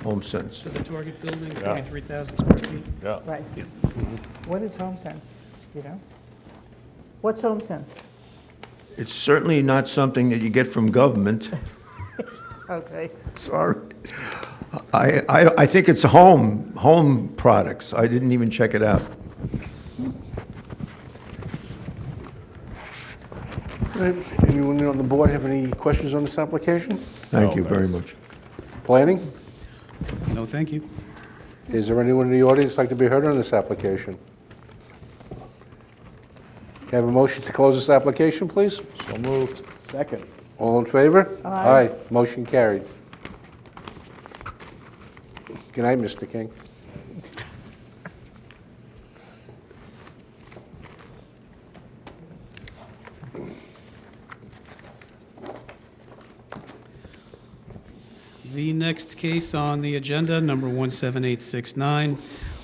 Home Sense. So the Target building, Yeah. 23,000 square feet. Yeah. Right. What is Home Sense, you know? What's Home Sense? It's certainly not something that you get from government. Okay. Sorry. I think it's home products. I didn't even check it out. Anyone on the board have any questions on this application? Thank No, you very thanks. much. Planning? No, thank you. Is there anyone in the audience like to be heard on this application? Can I have a motion to close this application, please? So moved. Second. All in favor? Aye. Motion carried. Good night, Mr. King. The next case on the agenda, number 17869,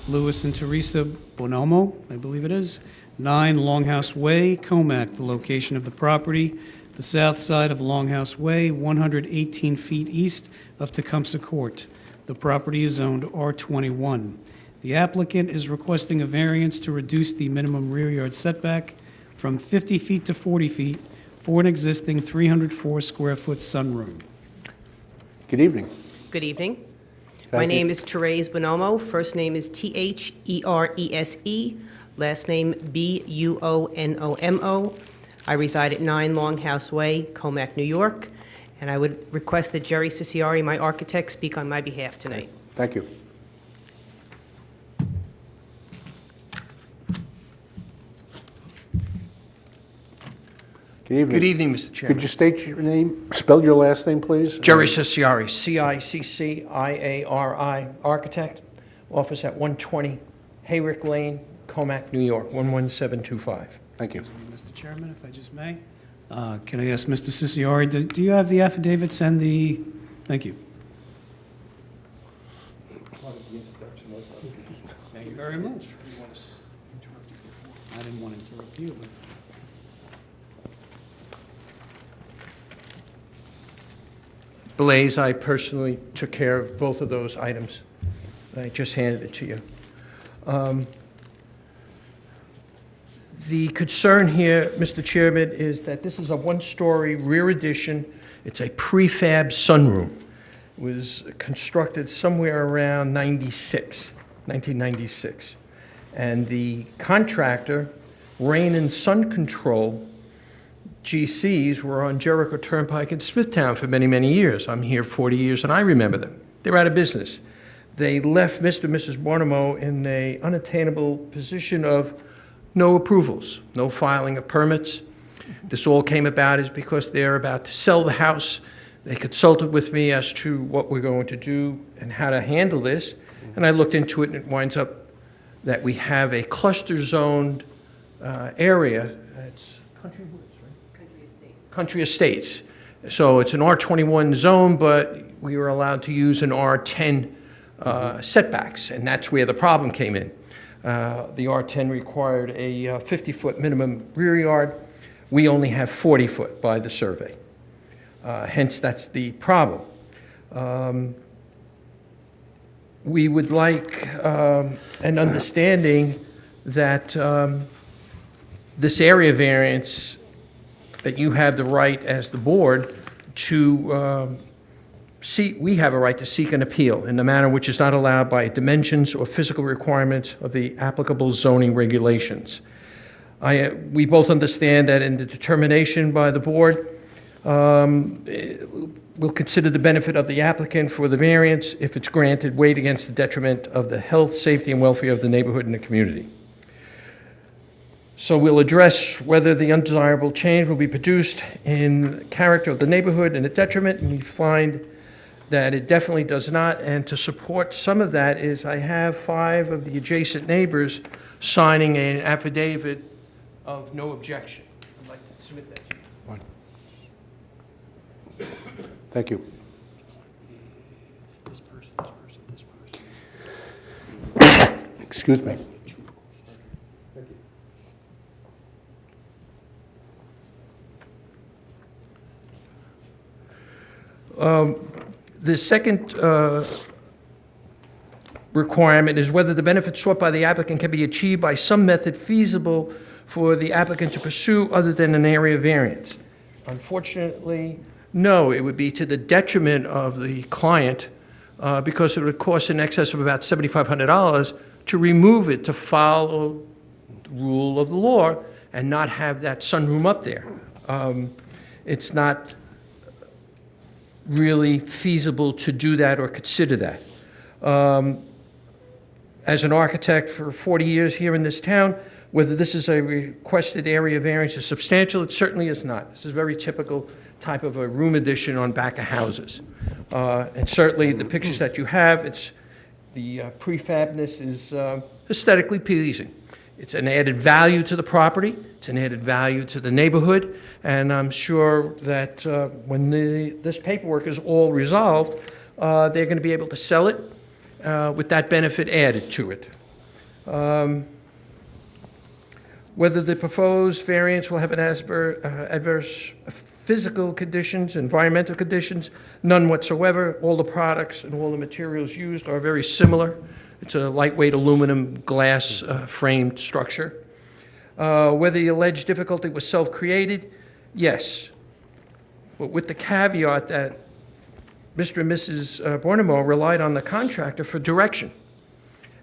Louis and Teresa Bonomo, I believe it is, 9 Longhouse Way, Comac, the location of the property, the south side of Longhouse Way, 118 feet east of Tecumseh Court. The property is zoned R21. The applicant is requesting a variance to reduce the minimum rear yard setback from 50 feet to 40 feet for an existing 304 square foot sunroom. Good evening. Good evening. Thank My you. name is Therese Bonomo. First name is Therese. Last name Buonomo. I reside at 9 Longhouse Way, Comac, New York, and I would request that Jerry Ciciari, my architect, speak on my behalf tonight. Thank you. Good evening. Good evening, Mr. Chairman. Could you state your name, spell your last name, please? Jerry Ciciari, C-I-C-C-I-A-R-I, architect, office at 120 Hayrick Lane, Comac, New York, 11725. Thank you. Mr. Chairman, if I just may, can I ask Mr. Ciciari, do you have the affidavits and the, thank you. Thank you very much. I didn't want to interrupt you, but. Blaze, I personally took care of both of those items. I just handed it to you. The concern here, Mr. Chairman, is that this is a one-story rear addition. It's a prefab sunroom. It was constructed somewhere around 1996. And the contractor, Rain and Sun Control, GCs, were on Jericho Turnpike in Smithtown for many, many years. I'm here 40 years, and I remember them. They're out of business. They left Mr. and Mrs. Bornamo in an unattainable position of no approvals, no filing of permits. This all came about is because they're about to sell the house. They consulted with me as to what we're going to do and how to handle this, and I looked into it, and it winds up that we have a cluster-zoned area. It's Country Woods, right? Country Estates. Country Estates. So it's an R21 zone, but we were allowed to use an R10 setbacks, and that's where the problem came in. The R10 required a 50-foot minimum rear yard. We only have 40-foot by the survey. Hence, that's the problem. We would like an understanding that this area variance, that you have the right as the board to we have a right to seek an appeal in a manner which is not allowed by dimensions or physical requirements of the applicable zoning regulations. We both understand that in the determination by the board, we'll consider the benefit of the applicant for the variance, if it's granted, weighed against the detriment of the health, safety, and welfare of the neighborhood and the community. So we'll address whether the undesirable change will be produced in character of the neighborhood and a detriment, and we find that it definitely does not. And to support some of that is I have 5 of the adjacent neighbors signing an affidavit of no objection. I'd like to submit that to you. Thank you. Excuse me. The second requirement is whether the benefits sought by the applicant can be achieved by some method feasible for the applicant to pursue other than an area variance. Unfortunately, no, it would be to the detriment of the client because it would cost in excess of about $7,500 to remove it, to follow the rule of the law and not have that sunroom up there. It's not really feasible to do that or consider that. As an architect for 40 years here in this town, whether this is a requested area variance is substantial, it certainly is not. This is very typical type of a room addition on back of houses. And certainly the pictures that you have, the prefabness is aesthetically pleasing. It's an added value to the property, it's an added value to the neighborhood, and I'm sure that when this paperwork is all resolved, they're going to be able to sell it with that benefit added to it. Whether the proposed variance will have an adverse physical conditions, environmental conditions, none whatsoever. All the products and all the materials used are very similar. It's a lightweight aluminum glass framed structure. Whether the alleged difficulty was self-created, yes, but with the caveat that Mr. and Mrs. Bornamo relied on the contractor for direction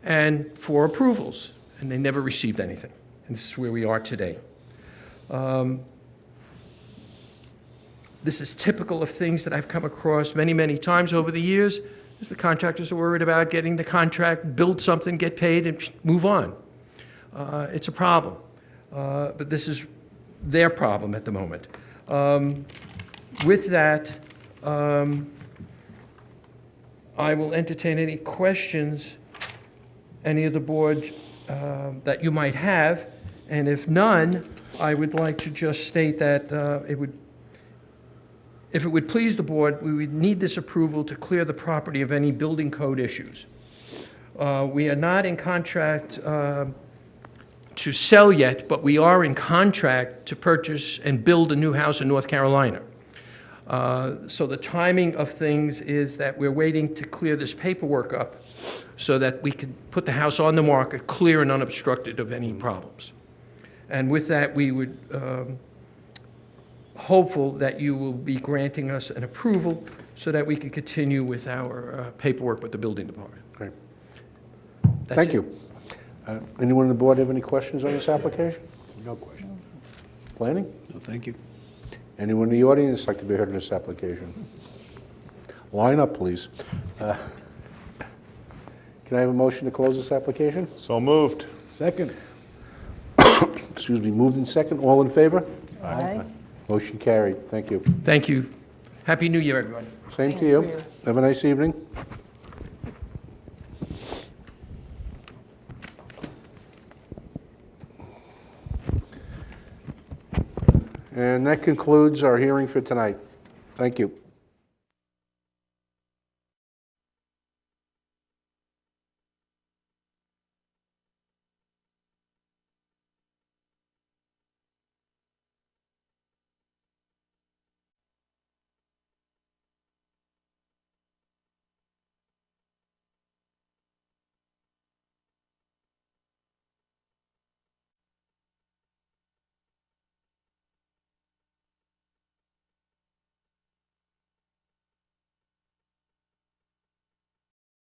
and for approvals, and they never received anything. And this is where we are today. This is typical of things that I've come across many, many times over the years, is the contractors are worried about getting the contract, build something, get paid, and move on. It's a problem. But this is their problem at the moment. With that, I will entertain any questions any of the board that you might have, and if none, I would like to just state that if it would please the board, we would need this approval to clear the property of any building code issues. We are not in contract to sell yet, but we are in contract to purchase and build a new house in North Carolina. So the timing of things is that we're waiting to clear this paperwork up so that we can put the house on the market clear and unobstructed of any problems. And with that, we would hopeful that you will be granting us an approval so that we can continue with our paperwork with the building department. Great. That's Thank it. you. Anyone on the board have any questions on this application? No question. Planning? No, thank you. Anyone in the audience like to be heard on this application? Line up, please. Can I have a motion to close this application? So moved. Second. Excuse me, moved in second. All in favor? Aye. Motion carried. Thank you. Thank you. Happy New Year, everyone. Same to you. Have a nice evening. And that concludes our hearing for tonight. Thank you.